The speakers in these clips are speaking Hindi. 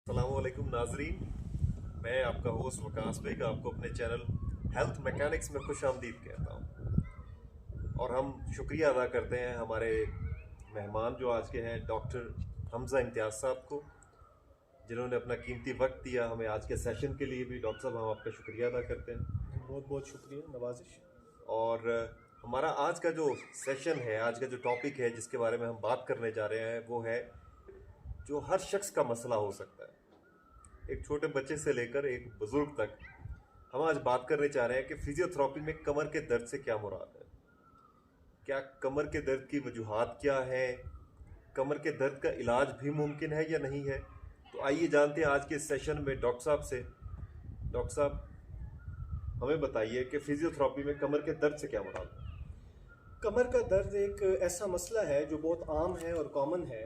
अस्सलामुअलैकुम नाजरीन, मैं आपका होस्ट वकास बेग आपको अपने चैनल हेल्थ मैकेनिक्स में खुश आमदीद कहता हूँ। और हम शुक्रिया अदा करते हैं हमारे मेहमान जो आज के हैं डॉक्टर हमजा इम्तियाज़ साहब को, जिन्होंने अपना कीमती वक्त दिया हमें आज के सेशन के लिए भी। डॉक्टर साहब, हम आपका शुक्रिया अदा करते हैं। बहुत बहुत शुक्रिया, नवाजिश। और हमारा आज का जो सेशन है, आज का जो टॉपिक है जिसके बारे में हम बात करने जा रहे हैं, वो है जो हर शख्स का मसला हो सकता है, एक छोटे बच्चे से लेकर एक बुजुर्ग तक। हम आज बात करने चाह रहे हैं कि फिजियोथेरेपी में कमर के दर्द से क्या मुराद है, क्या कमर के दर्द की वजूहात क्या है, कमर के दर्द का इलाज भी मुमकिन है या नहीं है। तो आइए जानते हैं आज के सेशन में डॉक्टर साहब से। डॉक्टर साहब, हमें बताइए कि फिजियोथेरेपी में कमर के दर्द से क्या मुराद है। कमर का दर्द एक ऐसा मसला है जो बहुत आम है और कॉमन है,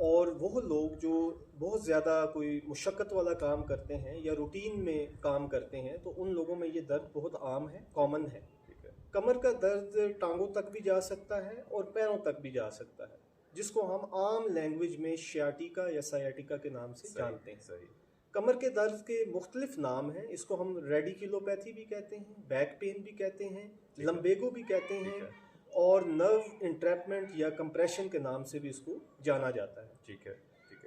और वो लोग जो बहुत ज़्यादा कोई मुशक्क़त वाला काम करते हैं या रूटीन में काम करते हैं, तो उन लोगों में ये दर्द बहुत आम है, कॉमन है। ठीक है। कमर का दर्द टांगों तक भी जा सकता है और पैरों तक भी जा सकता है, जिसको हम आम लैंग्वेज में शियाटिका या सायाटिका के नाम से जानते हैं। सही। कमर के दर्द के मुख्तलिफ नाम हैं। इसको हम रेडिकुलोपैथी भी कहते हैं, बैक पेन भी कहते हैं, लम्बेगो भी कहते हैं, और नर्व इंट्रैपमेंट या कंप्रेशन के नाम से भी इसको जाना जाता है। ठीक है।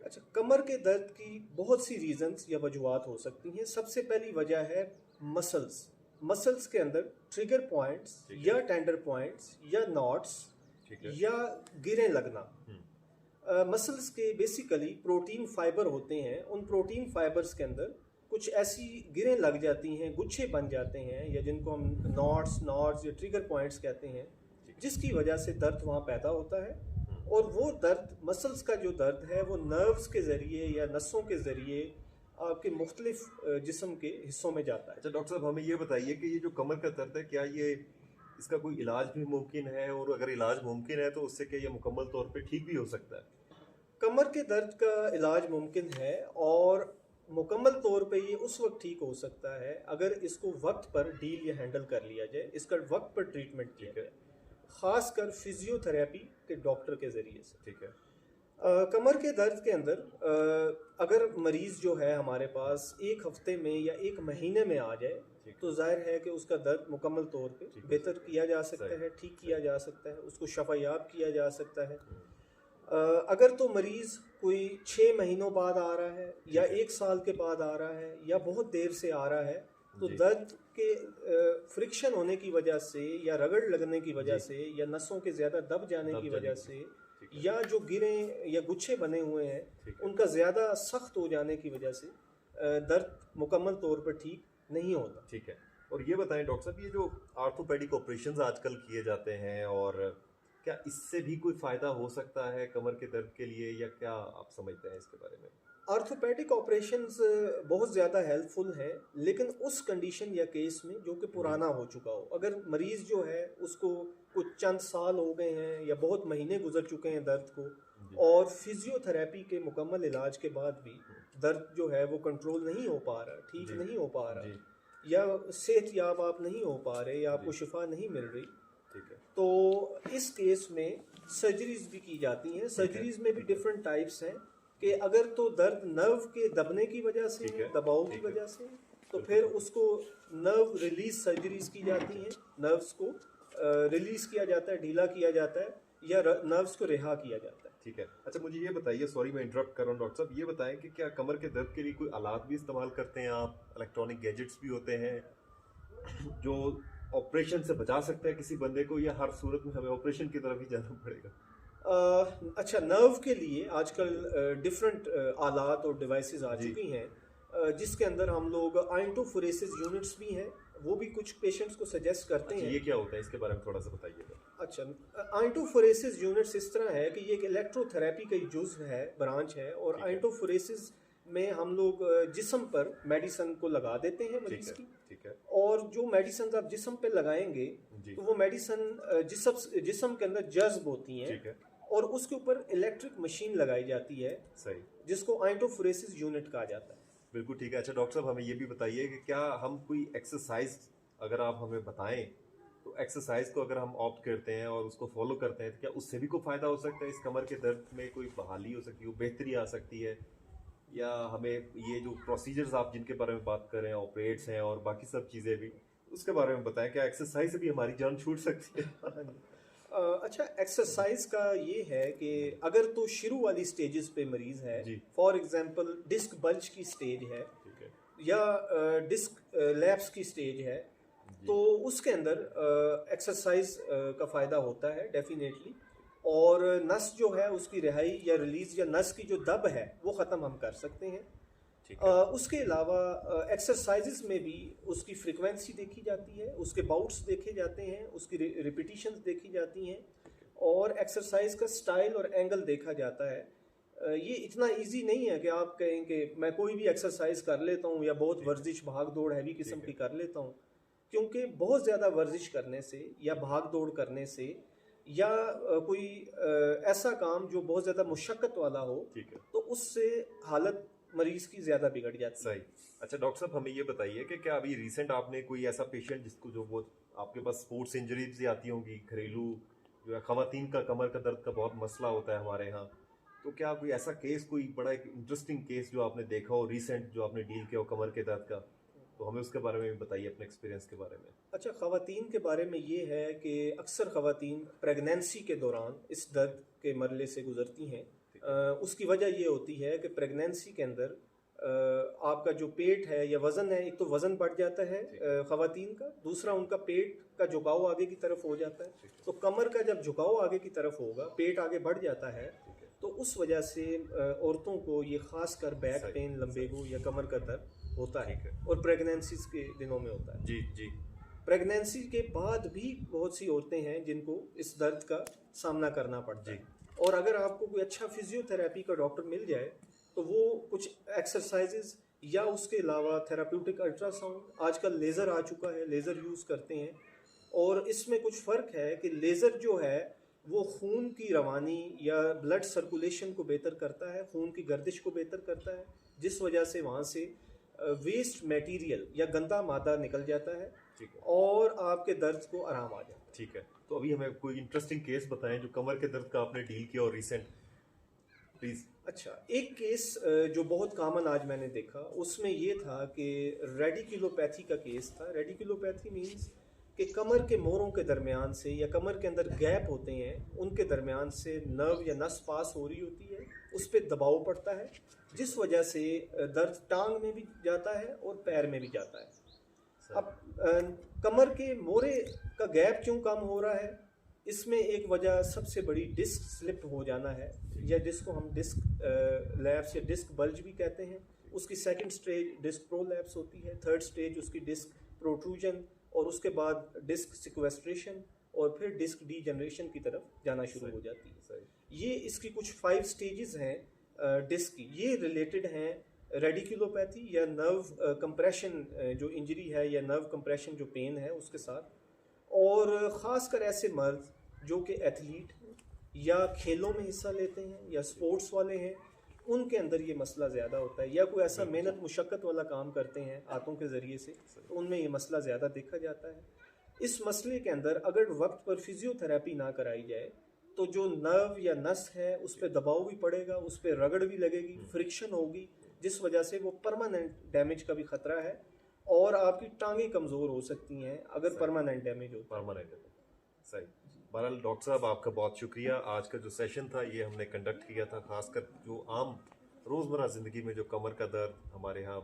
अच्छा, कमर के दर्द की बहुत सी रीजंस या वजूहात हो सकती हैं। सबसे पहली वजह है मसल्स के अंदर ट्रिगर पॉइंट्स या टेंडर पॉइंट्स या नॉट्स या गिरें लगना। मसल्स के बेसिकली प्रोटीन फाइबर होते हैं। उन प्रोटीन फाइबर्स के अंदर कुछ ऐसी गिरें लग जाती हैं, गुच्छे बन जाते हैं, या जिनको हम नॉट्स या ट्रिगर पॉइंट्स कहते हैं, जिसकी वजह से दर्द वहाँ पैदा होता है। और वो दर्द, मसल्स का जो दर्द है, वो नर्व्स के ज़रिए या नसों के ज़रिए आपके मुख्तलिफ जिस्म के हिस्सों में जाता है। अच्छा डॉक्टर साहब, हमें ये बताइए कि ये जो कमर का दर्द है, क्या ये इसका कोई इलाज भी मुमकिन है, और अगर इलाज मुमकिन है तो उससे क्या ये मुकम्मल तौर पे ठीक भी हो सकता है। कमर के दर्द का इलाज मुमकिन है, और मुकम्मल तौर पे ये उस वक्त ठीक हो सकता है अगर इसको वक्त पर डील या हैंडल कर लिया जाए, इसका वक्त पर ट्रीटमेंट किया जाए, ख़ासकर फिजियोथेरेपी के डॉक्टर के ज़रिए से। ठीक है। कमर के दर्द के अंदर अगर मरीज़ जो है हमारे पास एक हफ्ते में या एक महीने में आ जाए, तो जाहिर है कि उसका दर्द मुकम्मल तौर पे बेहतर किया जा सकता है, ठीक किया जा सकता है, उसको शफायाब किया जा सकता है। अगर तो मरीज़ कोई 6 महीनों बाद आ रहा है या 1 साल के बाद आ रहा है या बहुत देर से आ रहा है, तो दर्द के फ्रिक्शन होने की वजह से या रगड़ लगने की वजह से या नसों के ज़्यादा दब जाने की वजह से, या जो गिरें या गुच्छे बने हुए हैं उनका ज़्यादा सख्त हो जाने की वजह से दर्द मुकम्मल तौर पर ठीक नहीं होता। ठीक है। और ये बताएं डॉक्टर साहब, ये जो आर्थोपेडिक ऑपरेशंस आजकल किए जाते हैं, और क्या इससे भी कोई फ़ायदा हो सकता है कमर के दर्द के लिए, या क्या आप समझते हैं इसके बारे में। आर्थोपेडिक ऑपरेशंस बहुत ज़्यादा हेल्पफुल है, लेकिन उस कंडीशन या केस में जो कि पुराना हो चुका हो। अगर मरीज़ जो है उसको कुछ चंद साल हो गए हैं या बहुत महीने गुजर चुके हैं दर्द को, और फिजियोथेरेपी के मुकम्मल इलाज के बाद भी दर्द जो है वो कंट्रोल नहीं हो पा रहा, ठीक नहीं हो पा रहा, या सेहतयाब आप नहीं हो पा रहे, या आपको शिफा नहीं मिल रही, ठीक है, तो इस केस में सर्जरीज भी की जाती हैं। सर्जरीज में भी डिफरेंट टाइप्स हैं कि अगर तो दर्द नर्व के दबने की वजह से, दबाव की वजह से, तो फिर उसको नर्व रिलीज सर्जरीज की जाती हैं। नर्व्स को रिलीज किया जाता है, ढीला किया जाता है, या नर्व्स को रिहा किया जाता है। ठीक है। अच्छा, मुझे ये बताइए, सॉरी मैं इंटरप्ट कर रहा हूँ डॉक्टर साहब, ये बताएं कि क्या कमर के दर्द के लिए कोई आलात भी इस्तेमाल करते हैं आप, इलेक्ट्रॉनिक गैजेट्स भी होते हैं जो ऑपरेशन से बचा सकते हैं किसी बंदे को, या हर सूरत में हमें ऑपरेशन की तरफ ही जाना पड़ेगा। अच्छा, नर्व के लिए आजकल डिफरेंट आलात और डिवाइसेस आ चुकी हैं, जिसके अंदर हम लोग आइंटोफोरेसिस यूनिट्स भी हैं, वो भी कुछ पेशेंट्स को सजेस्ट करते हैं। ये क्या होता है, इसके बारे में थोड़ा सा बताइएगा। अच्छा, आइंटोफोरेसिस यूनिट्स इस तरह है कि ये एक इलेक्ट्रोथेरेपी का जुज़ है, ब्रांच है, और आइंटोफोरेसिस में हम लोग जिस्म पर मेडिसिन को लगा देते हैं मरीज की। ठीक है। और जो मेडिसिन आप जिस्म पे लगाएंगे तो वो मेडिसिन जिस्म के अंदर जज्ब होती हैं। ठीक है। और उसके ऊपर इलेक्ट्रिक मशीन लगाई जाती है, सही, जिसको आइंटोफोरेसिस यूनिट कहा जाता है। बिल्कुल ठीक है। अच्छा डॉक्टर साहब, हमें ये भी बताइए कि क्या हम कोई एक्सरसाइज अगर आप हमें बताएं, तो एक्सरसाइज को अगर हम ऑप्ट करते हैं और उसको फॉलो करते हैं, तो क्या उससे भी कोई फायदा हो सकता है, इस कमर के दर्द में कोई बहाली हो सकती है, बेहतरी आ सकती है, या हमें ये जो प्रोसीजर्स आप जिनके बारे में बात कर रहे हैं, ऑपरेट्स हैं और बाकी सब चीज़ें भी, उसके बारे में बताएं। क्या एक्सरसाइज से भी हमारी जान छूट सकती है? हाँ जी। अच्छा, एक्सरसाइज का ये है कि अगर तो शुरू वाली स्टेजेस पे मरीज है, जी। फॉर एग्जांपल डिस्क बल्ज की स्टेज है ठीक है। या डिस्क लैप्स की स्टेज है, तो उसके अंदर एक्सरसाइज का फ़ायदा होता है डेफिनेटली। और नस जो है उसकी रिहाई या रिलीज या नस की जो दब है वो ख़त्म हम कर सकते हैं। ठीक है। उसके अलावा एक्सरसाइजेस में भी उसकी फ्रीक्वेंसी देखी जाती है, उसके बाउट्स देखे जाते हैं, उसकी रिपीटिशंस देखी जाती हैं और एक्सरसाइज का स्टाइल और एंगल देखा जाता है। ये इतना इजी नहीं है कि आप कहें कि मैं कोई भी एक्सरसाइज कर लेता हूँ या बहुत वर्जिश भाग दौड़ हैवी किस्म की कर लेता हूँ, क्योंकि बहुत ज़्यादा वर्जिश करने से या भाग दौड़ करने से या कोई ऐसा काम जो बहुत ज़्यादा मुशक्क़त वाला हो, ठीक है, तो उससे हालत मरीज की ज़्यादा बिगड़ जाती है। सही। अच्छा डॉक्टर साहब, हमें ये बताइए कि क्या अभी रिसेंट आपने कोई ऐसा पेशेंट जिसको जो वो आपके पास स्पोर्ट्स इंजरीज भी आती होंगी, घरेलू जो है, खवातीन का कमर का दर्द का बहुत मसला होता है हमारे यहाँ, तो क्या कोई ऐसा केस, कोई बड़ा एक इंटरेस्टिंग केस जो आपने देखा हो रिसेंट, जो आपने डील किया हो कमर के दर्द का, तो हमें उसके बारे में भी बताइए, अपने एक्सपीरियंस के बारे में। अच्छा, ख़वातीन के बारे में ये है कि अक्सर ख़वातीन प्रेगनेंसी के दौरान इस दर्द के मरले से गुजरती हैं। उसकी वजह ये होती है कि प्रेगनेंसी के अंदर आपका जो पेट है या वज़न है, एक तो वज़न बढ़ जाता है ख़वातीन का, दूसरा उनका पेट का झुकाव आगे की तरफ हो जाता है। तो कमर का जब झुकाव आगे की तरफ होगा, पेट आगे बढ़ जाता है, तो उस वजह से औरतों को ये ख़ास कर बैक पेन, लंबेगू या कमर का दर्द होता है और प्रेगनेंसी के दिनों में होता है। जी जी। प्रेगनेंसी के बाद भी बहुत सी औरतें हैं जिनको इस दर्द का सामना करना पड़ता है, और अगर आपको कोई अच्छा फिजियोथेरेपी का डॉक्टर मिल जाए तो वो कुछ एक्सरसाइजेज या उसके अलावा थेराप्यूटिक अल्ट्रासाउंड, आजकल लेज़र आ चुका है, लेज़र यूज़ करते हैं। और इसमें कुछ फ़र्क है कि लेज़र जो है वो खून की रवानी या ब्लड सर्कुलेशन को बेहतर करता है, खून की गर्दिश को बेहतर करता है, जिस वजह से वहाँ से वेस्ट मटेरियल या गंदा मादा निकल जाता है, ठीक है, और आपके दर्द को आराम आ जाता है। ठीक है। तो अभी हमें कोई इंटरेस्टिंग केस बताएं जो कमर के दर्द का आपने डील किया और रिसेंट, प्लीज़। अच्छा, एक केस जो बहुत कॉमन आज मैंने देखा उसमें ये था कि रेडिकुलोपैथी का केस था। रेडिकुलोपैथी मीन्स कि कमर के मोरों के दरमियान से या कमर के अंदर गैप होते हैं, उनके दरमियान से नर्व या नस पास हो रही होती है, उस पर दबाव पड़ता है, जिस वजह से दर्द टांग में भी जाता है और पैर में भी जाता है। अब कमर के मोरे का गैप क्यों कम हो रहा है, इसमें एक वजह सबसे बड़ी डिस्क स्लिप हो जाना है, या जिसको हम डिस्क लैप्स या डिस्क बल्ज भी कहते हैं। उसकी सेकंड स्टेज डिस्क प्रोलैप्स होती है, थर्ड स्टेज उसकी डिस्क प्रोट्रूजन, और उसके बाद डिस्क सिक्वेस्ट्रेशन, और फिर डिस्क डीजनरेशन की तरफ जाना शुरू हो जाती है। ये इसकी कुछ 5 स्टेजेस हैं डिस्क की। ये रिलेटेड हैं रेडिकुलोपैथी या नर्व कंप्रेशन जो इंजरी है या नर्व कंप्रेशन जो पेन है उसके साथ। और ख़ासकर ऐसे मर्द जो कि एथलीट हैं या खेलों में हिस्सा लेते हैं या स्पोर्ट्स वाले हैं, उनके अंदर ये मसला ज़्यादा होता है, या कोई ऐसा मेहनत मुशक्क़त वाला काम करते हैं हाथों के ज़रिए से, तो उनमें ये मसला ज़्यादा देखा जाता है। इस मसले के अंदर अगर वक्त पर फिजियोथेरेपी ना कराई जाए तो जो नर्व या नस है उस पर दबाव भी पड़ेगा, उस पर रगड़ भी लगेगी, फ्रिक्शन होगी, जिस वजह से वो परमानेंट डैमेज का भी ख़तरा है, और आपकी टांगें कमज़ोर हो सकती हैं अगर परमानेंट डैमेज हो। परमानेंट। सही। बहरहाल डॉक्टर साहब, आपका बहुत शुक्रिया। आज का जो सेशन था ये हमने कंडक्ट किया था खासकर जो आम रोज़मर्रा ज़िंदगी में जो कमर का दर्द हमारे यहाँ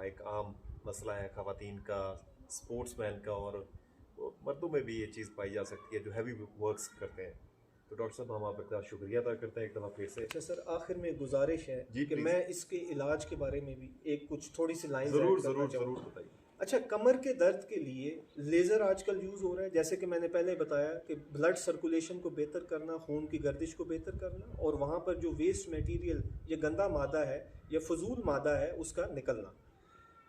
एक आम मसला है, ख़वातीन का, स्पोर्ट्समैन का, और मर्दों में भी ये चीज़ पाई जा सकती है जो हैवी वर्क्स करते हैं। तो डॉक्टर साहब, हम आपका शुक्रिया अदा करते हैं एक दफ़ा फिर से। अच्छा सर, आखिर में गुजारिश है जी, कि please। मैं इसके इलाज के बारे में भी एक कुछ थोड़ी सी लाइन ज़रूर बताइए। अच्छा, कमर के दर्द के लिए लेज़र आजकल यूज़ हो रहा है, जैसे कि मैंने पहले बताया कि ब्लड सर्कुलेशन को बेहतर करना, खून की गर्दिश को बेहतर करना, और वहाँ पर जो वेस्ट मटेरियल या गंदा मादा है या फजूल मादा है उसका निकलना।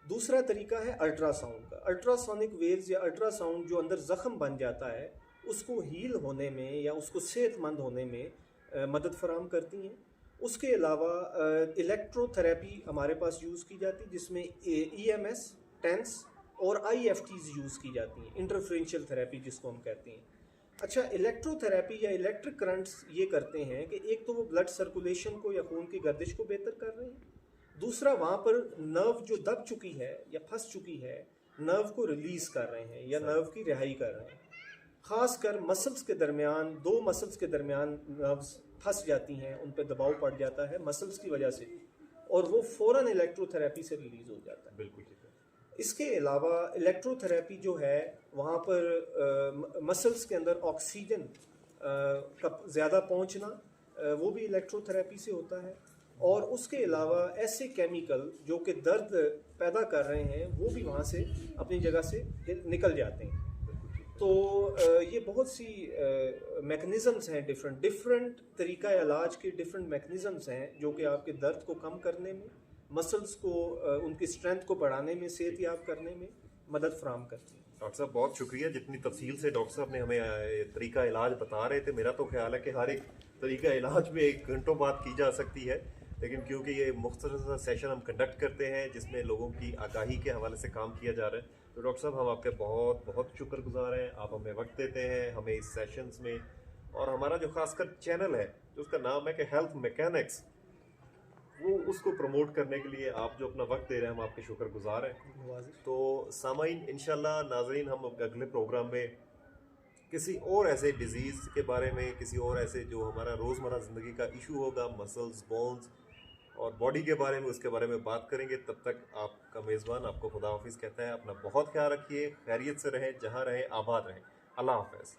दूसरा तरीका है अल्ट्रासाउंड का। अल्ट्रासोनिक वेव्स या अल्ट्रासाउंड जो अंदर ज़ख़म बन जाता है उसको हील होने में या उसको सेहतमंद होने में मदद फराहम करती हैं। उसके अलावा इलेक्ट्रोथेरेपी हमारे पास यूज़ की जाती है, जिसमें EMS, टेंस और IFTs यूज़ की जाती हैं, इंटरफेरेंशियल थेरेपी जिसको हम कहते हैं। अच्छा, इलेक्ट्रोथेरेपी या इलेक्ट्रिक करंट्स ये करते हैं कि एक तो वो ब्लड सर्कुलेशन को या खून की गर्दिश को बेहतर कर रहे हैं, दूसरा वहाँ पर नर्व जो दब चुकी है या फंस चुकी है, नर्व को रिलीज़ कर रहे हैं या नर्व की रिहाई कर रहे हैं। ख़ासकर मसल्स के दरमियान, दो मसल्स के दरमियान नर्व्स फंस जाती हैं, उन पर दबाव पड़ जाता है मसल्स की वजह से, और वो फ़ौरन इलेक्ट्रोथेरेपी से रिलीज़ हो जाता है। बिल्कुल ठीक है। इसके अलावा इलेक्ट्रोथेरेपी जो है वहाँ पर मसल्स के अंदर ऑक्सीजन का ज़्यादा पहुँचना, वो भी इलेक्ट्रोथेरेपी से होता है। और उसके अलावा ऐसे केमिकल जो कि दर्द पैदा कर रहे हैं वो भी वहाँ से अपनी जगह से निकल जाते हैं। तो ये बहुत सी मैकेनिज़म्स हैं, डिफरेंट तरीका इलाज के डिफरेंट मैकेनिज़म्स हैं जो कि आपके दर्द को कम करने में, मसल्स को उनकी स्ट्रेंथ को बढ़ाने में, सेहतयाब करने में मदद फराहम करती है। डॉक्टर साहब बहुत शुक्रिया, जितनी तफसील से डॉक्टर साहब ने हमें तरीका इलाज बता रहे थे। मेरा तो ख्याल है कि हर एक तरीका इलाज में 1 घंटों बात की जा सकती है, लेकिन क्योंकि ये मुख्तसर सेशन हम कंडक्ट करते हैं जिसमें लोगों की आगाही के हवाले से काम किया जा रहा है, तो डॉक्टर साहब हम आपके बहुत बहुत शुक्रगुजार हैं। आप हमें वक्त देते हैं हमें इस सेशंस में, और हमारा जो खासकर चैनल है जो उसका नाम है कि हेल्थ मैकेनिक्स, वो उसको प्रमोट करने के लिए आप जो अपना वक्त दे रहे हैं हम आपके शुक्रगुजार हैं। तो सामाइन इंशाल्लाह नाज़रीन, हम अगले प्रोग्राम में किसी और ऐसे डिजीज़ के बारे में, किसी और ऐसे जो हमारा रोज़मर्रा ज़िंदगी का इशू होगा, मसल्स, बोन्स और बॉडी के बारे में, उसके बारे में बात करेंगे। तब तक आपका मेज़बान आपको खुदा हाफिज़ कहता है। अपना बहुत ख्याल रखिए, खैरियत से रहें, जहाँ रहें आबाद रहें। अल्लाह हाफ़िज़।